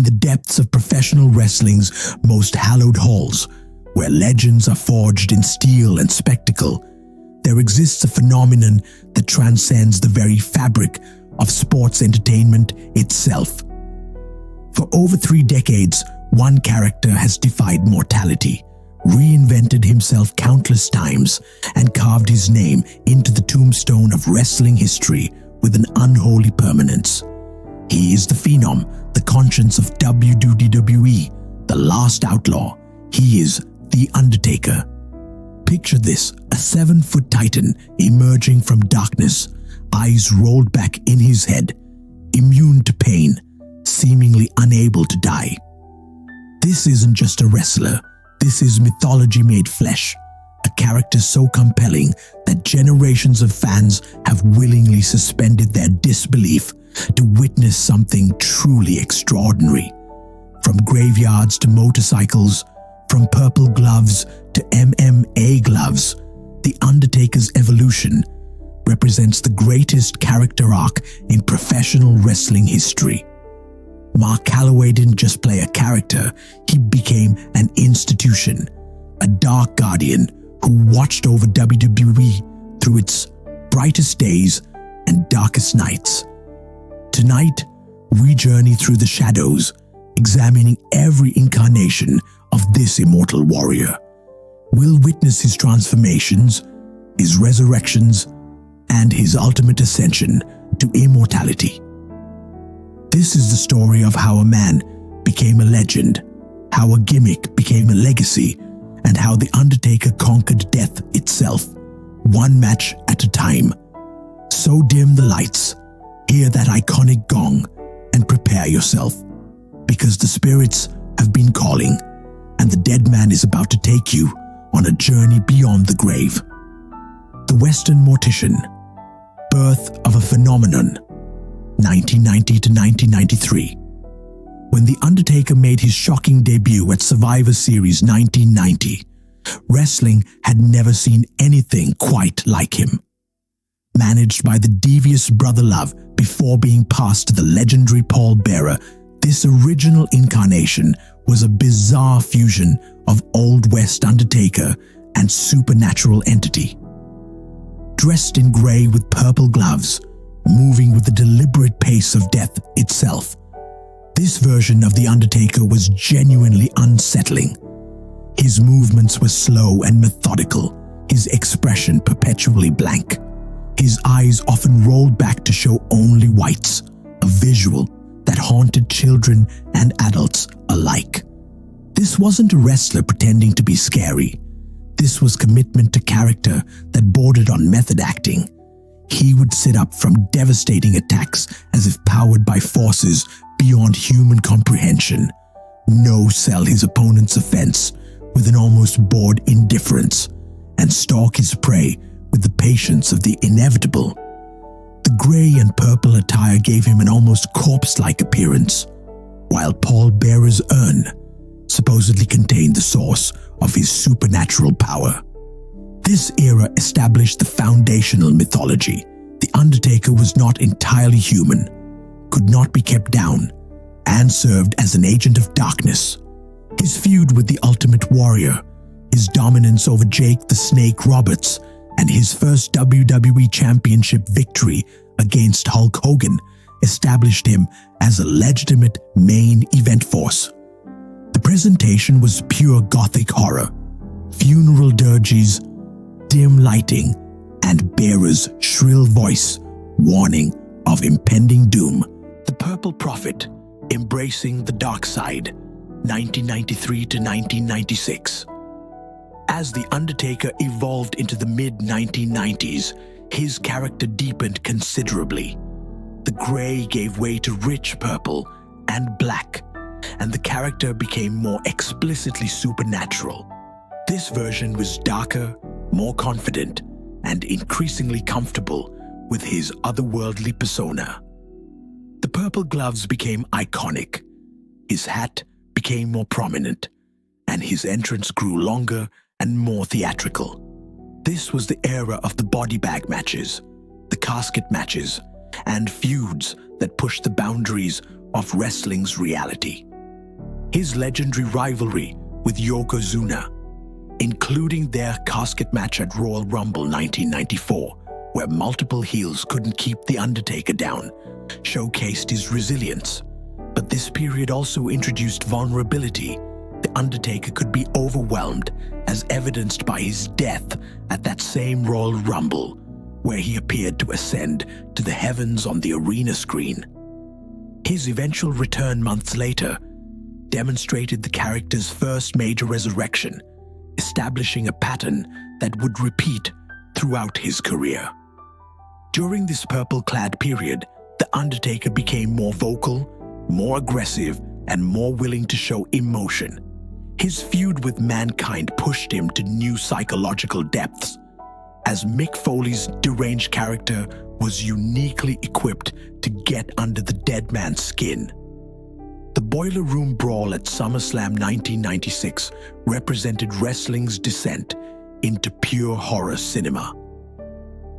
in the depths of professional wrestling's most hallowed halls, where legends are forged in steel and spectacle, there exists a phenomenon that transcends the very fabric of sports entertainment itself. For over 3 decades, one character has defied mortality, reinvented himself countless times, and carved his name into the tombstone of wrestling history with an unholy permanence. He is the Phenom, the conscience of WWE, the last outlaw. He is the Undertaker. Picture this, a 7-foot titan emerging from darkness, eyes rolled back in his head, immune to pain, seemingly unable to die. This isn't just a wrestler, this is mythology made flesh, a character so compelling that generations of fans have willingly suspended their disbelief to witness something truly extraordinary. From graveyards to motorcycles, from purple gloves to MMA gloves, The Undertaker's evolution represents the greatest character arc in professional wrestling history. Mark Calloway didn't just play a character, he became an institution, a dark guardian who watched over WWE through its brightest days and darkest nights. Tonight, we journey through the shadows, examining every incarnation of this immortal warrior. We'll witness his transformations, his resurrections, and his ultimate ascension to immortality. This is the story of how a man became a legend, how a gimmick became a legacy, and how The Undertaker conquered death itself, one match at a time. So dim the lights, hear that iconic gong, and prepare yourself, because the spirits have been calling, and the Deadman is about to take you on a journey beyond the grave. The Western Mortician, birth of a phenomenon, 1990 to 1993. When The Undertaker made his shocking debut at Survivor Series 1990, wrestling had never seen anything quite like him. Managed by the devious Brother Love before being passed to the legendary Paul Bearer, this original incarnation was a bizarre fusion of Old West Undertaker and supernatural entity. Dressed in grey with purple gloves, moving with the deliberate pace of death itself, this version of The Undertaker was genuinely unsettling. His movements were slow and methodical, his expression perpetually blank. His eyes often rolled back to show only whites, a visual that haunted children and adults alike. This wasn't a wrestler pretending to be scary. This was commitment to character that bordered on method acting. He would sit up from devastating attacks as if powered by forces beyond human comprehension, no-sell his opponent's offense with an almost bored indifference, and stalk his prey with the patience of the inevitable. The grey and purple attire gave him an almost corpse-like appearance, while Paul Bearer's urn supposedly contained the source of his supernatural power. This era established the foundational mythology. The Undertaker was not entirely human, could not be kept down, and served as an agent of darkness. His feud with the Ultimate Warrior, his dominance over Jake the Snake Roberts, and his first WWE Championship victory against Hulk Hogan established him as a legitimate main event force. The presentation was pure gothic horror, funeral dirges, dim lighting, and Bearer's shrill voice warning of impending doom. The Purple Prophet, embracing the dark side, 1993 to 1996. As The Undertaker evolved into the mid-1990s, his character deepened considerably. The grey gave way to rich purple and black, and the character became more explicitly supernatural. This version was darker, more confident, and increasingly comfortable with his otherworldly persona. The purple gloves became iconic, his hat became more prominent, and his entrance grew longer and more theatrical. This was the era of the body bag matches, the casket matches, and feuds that pushed the boundaries of wrestling's reality. his legendary rivalry with Yokozuna, including their casket match at Royal Rumble 1994, where multiple heels couldn't keep The Undertaker down, showcased his resilience. But this period also introduced vulnerability. The Undertaker could be overwhelmed, as evidenced by his death at that same Royal Rumble, where he appeared to ascend to the heavens on the arena screen. His eventual return months later demonstrated the character's first major resurrection, establishing a pattern that would repeat throughout his career. During this purple-clad period, The Undertaker became more vocal, more aggressive, and more willing to show emotion. His feud with Mankind pushed him to new psychological depths, as Mick Foley's deranged character was uniquely equipped to get under the Deadman's skin. The Boiler Room Brawl at SummerSlam 1996 represented wrestling's descent into pure horror cinema.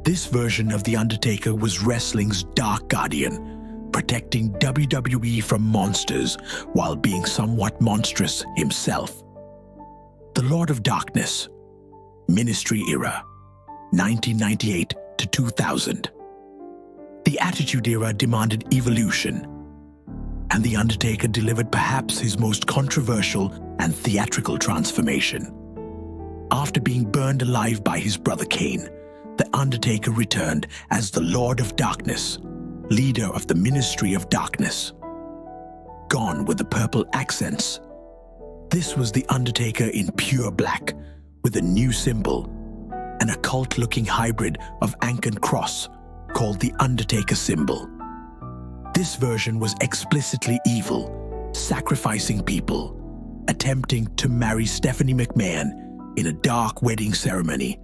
This version of The Undertaker was wrestling's Dark Guardian, protecting WWE from monsters while being somewhat monstrous himself. The Lord of Darkness, Ministry Era, 1998 to 2000. The Attitude Era demanded evolution, and The Undertaker delivered perhaps his most controversial and theatrical transformation. After being burned alive by his brother Kane, The Undertaker returned as the Lord of Darkness, leader of the Ministry of Darkness. Gone with the purple accents, this was The Undertaker in pure black, with a new symbol, an occult-looking hybrid of Ankh and Cross called the Undertaker symbol. This version was explicitly evil, sacrificing people, attempting to marry Stephanie McMahon in a dark wedding ceremony,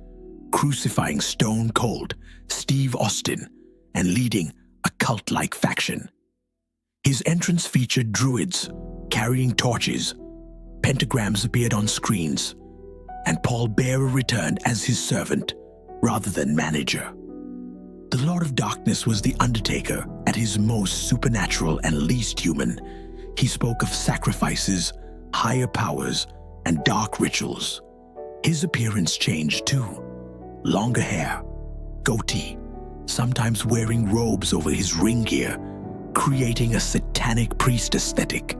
crucifying Stone Cold Steve Austin, and leading a cult-like faction. His entrance featured druids carrying torches, pentagrams appeared on screens, and Paul Bearer returned as his servant rather than manager. The Lord of Darkness was The Undertaker at his most supernatural and least human. He spoke of sacrifices, higher powers, and dark rituals. His appearance changed too. Longer hair, goatee, sometimes wearing robes over his ring gear, creating a satanic priest aesthetic.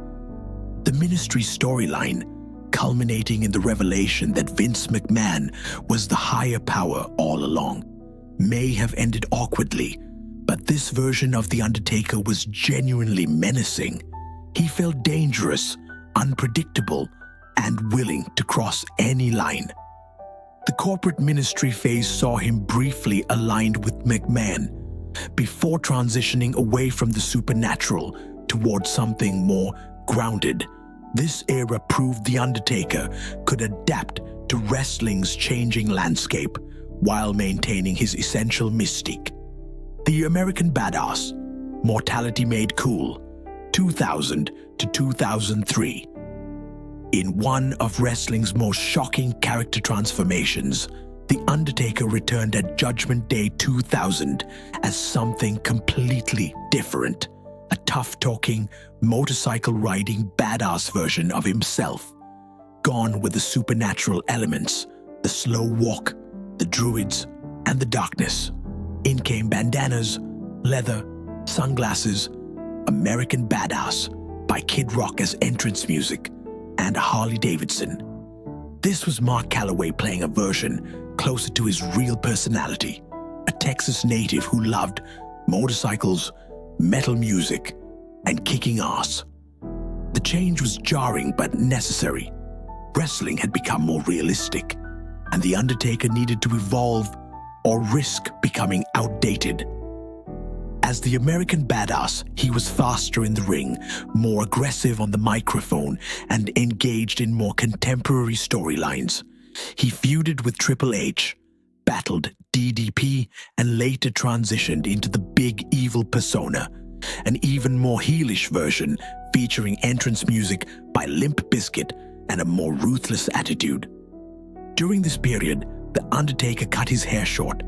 The Ministry storyline, culminating in the revelation that Vince McMahon was the higher power all along, may have ended awkwardly, but this version of The Undertaker was genuinely menacing. He felt dangerous, unpredictable, and willing to cross any line. The corporate ministry phase saw him briefly aligned with McMahon, before transitioning away from the supernatural towards something more grounded. This era proved The Undertaker could adapt to wrestling's changing landscape while maintaining his essential mystique. The American Badass, Mortality Made Cool, 2000 to 2003. In one of wrestling's most shocking character transformations, The Undertaker returned at Judgment Day 2000 as something completely different. A tough-talking, motorcycle-riding badass version of himself. Gone with the supernatural elements, the slow walk, the druids, and the darkness. In came bandanas, leather, sunglasses, American Badass by Kid Rock as entrance music, and Harley Davidson. This was Mark Calloway playing a version closer to his real personality, a Texas native who loved motorcycles, metal music, and kicking ass. The change was jarring but necessary. Wrestling had become more realistic, and The Undertaker needed to evolve or risk becoming outdated. As the American Badass, he was faster in the ring, more aggressive on the microphone, and engaged in more contemporary storylines. He feuded with Triple H, battled DDP, and later transitioned into the Big Evil persona, an even more heelish version featuring entrance music by Limp Bizkit and a more ruthless attitude. During this period, The Undertaker cut his hair short,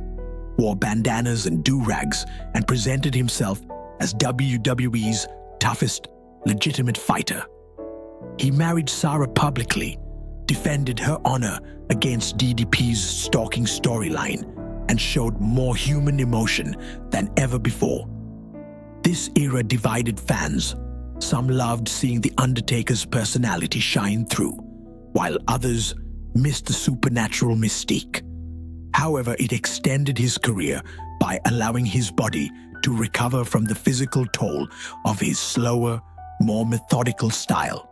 wore bandanas and do-rags, and presented himself as WWE's toughest, legitimate fighter. He married Sarah publicly, defended her honor against DDP's stalking storyline, and showed more human emotion than ever before. This era divided fans. Some loved seeing The Undertaker's personality shine through, while others missed the supernatural mystique. However, it extended his career by allowing his body to recover from the physical toll of his slower, more methodical style.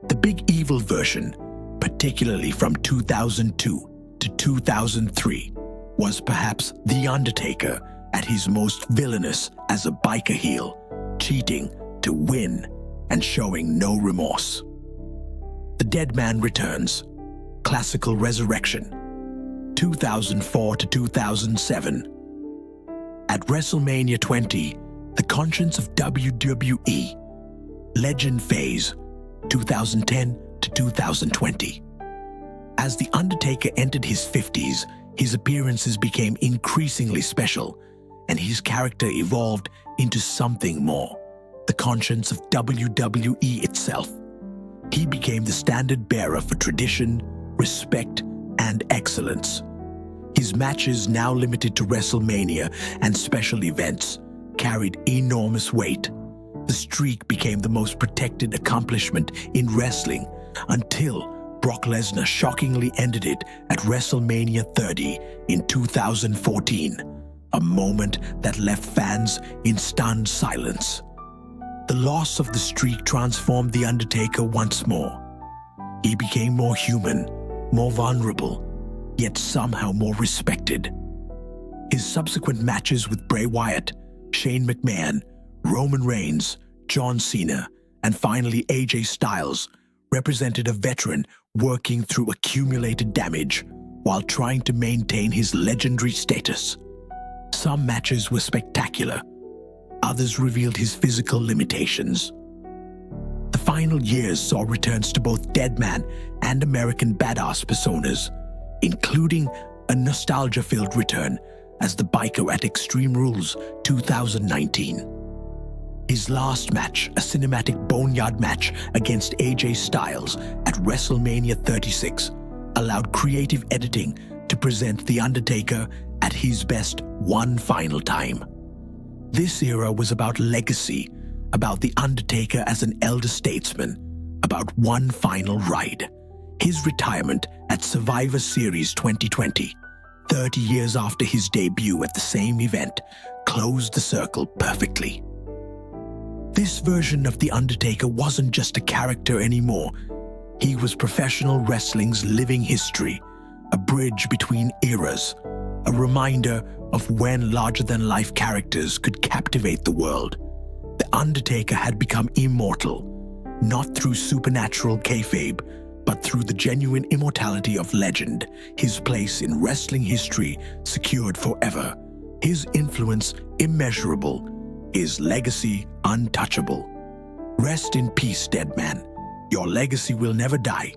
The Big Evil version, particularly from 2002 to 2003, was perhaps The Undertaker at his most villainous as a biker heel, cheating to win and showing no remorse. The Deadman returns, classical resurrection, 2004 to 2007. At WrestleMania 20, the conscience of WWE, Legend Phase, 2010 to 2020. As The Undertaker entered his 50s, his appearances became increasingly special, and his character evolved into something more, the conscience of WWE itself. He became the standard bearer for tradition, respect, and excellence. His matches, now limited to WrestleMania and special events, carried enormous weight. The streak became the most protected accomplishment in wrestling until Brock Lesnar shockingly ended it at WrestleMania 30 in 2014, a moment that left fans in stunned silence. The loss of the streak transformed The Undertaker once more. He became more human, more vulnerable, yet somehow more respected. His subsequent matches with Bray Wyatt, Shane McMahon, Roman Reigns, John Cena, and finally AJ Styles represented a veteran working through accumulated damage while trying to maintain his legendary status. Some matches were spectacular. Others revealed his physical limitations. The final years saw returns to both Deadman and American Badass personas, including a nostalgia-filled return as the biker at Extreme Rules 2019. His last match, a cinematic boneyard match against AJ Styles at WrestleMania 36, allowed creative editing to present The Undertaker at his best one final time. This era was about legacy, about The Undertaker as an elder statesman, about one final ride. His retirement at Survivor Series 2020, 30 years after his debut at the same event, closed the circle perfectly. This version of The Undertaker wasn't just a character anymore. He was professional wrestling's living history, a bridge between eras, a reminder of when larger-than-life characters could captivate the world. The Undertaker had become immortal, not through supernatural kayfabe, but through the genuine immortality of legend, his place in wrestling history secured forever, his influence immeasurable, his legacy untouchable. Rest in peace, Deadman. Your legacy will never die.